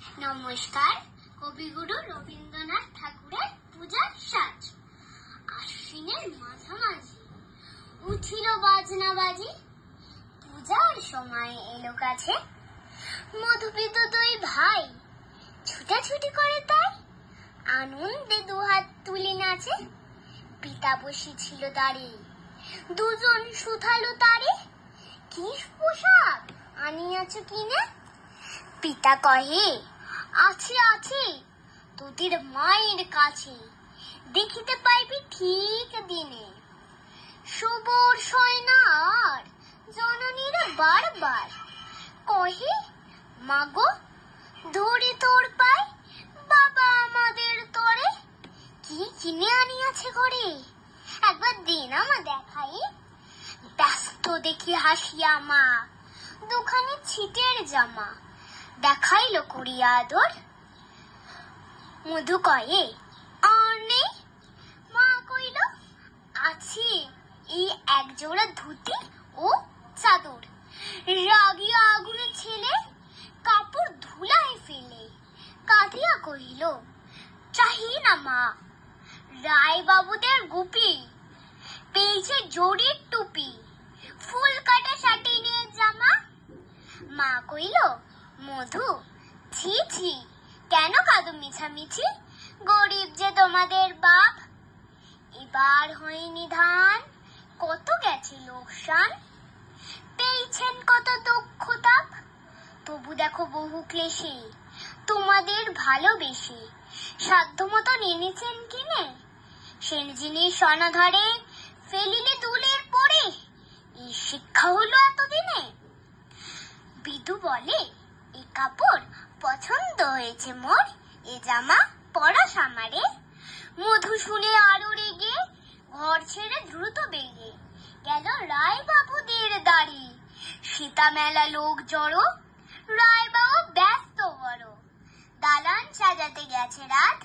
নমস্কার। কবিগুরু রবীন্দ্রনাথ ঠাকুরের পূজার সাজ। আশ্বিনের মাঝামাঝি উঠিল বাজনা বাজি, পূজার সময় এলো কাছে। মধুপিত দুই ভাই ছুটাছুটি করে তাই, আনন্দে দুহাত তুলে নাচে। পিতা বসেছিল দাঁড়িয়ে, দুজন সুথালো তারে। কি পোশাক আনিয়াছ কিনে? পিতা কহে, আছে আছে তোদের মায়ের কাছে, দেখিতে পাইবি ঠিক দিনে। সবর সয় না আর জননীর বারবার, কহে মাগো ধরে তোর পায়, বাবা আমাদের তরে। কি কিনে আনিয়াছে ঘরে, একবার দে না মা দেখাই। ব্যস্ত দেখি হাসিয়া মা দুখানি ছিটের জামা, দেখাইল করিয়া আদর। মধু কয়ে আর নেই, মা কইল আছে এই এক জোড়া ধুতি ও চাদর। রাগিয়া আগুনে ছেলে কাপড় ধুলায় ফেলে, কাঁদিয়া কহিল চাহি না মা। রায় বাবুদের গুপি পেয়েছে জরির টুপি, ফুল কাটা শাটিনের জামা। মা কইল মধু ছি ছি, কেন কাঁদো মিছামিছি, গরিব যে তোমাদের বাপ। এবার হয়নি ধান, কত গেছে লোকসান, পেয়েছেন কত দুঃখ তাপ। তবু দেখো বহু ক্লেশে তোমাদের ভালোবেসে, সাধ্য মতন এনেছেন কিনে। সেই জিনিস অনাধারে ফেলিলে তুলের পরে, এই শিক্ষা হলো এতদিনে। বিদু বলে এ কাপড় পছন্দ হয়েছে মোর, এ জামা পরা সামারে। মধু শুনে আরো রেগে ঘর ছেড়ে দ্রুত বেগে গেল রায় বাবুদের দাঁড়ি। সীতা মেলা লোক জড়ো, রায় বাবু ব্যস্ত বড়, দালান সাজাতে গেছে রাত।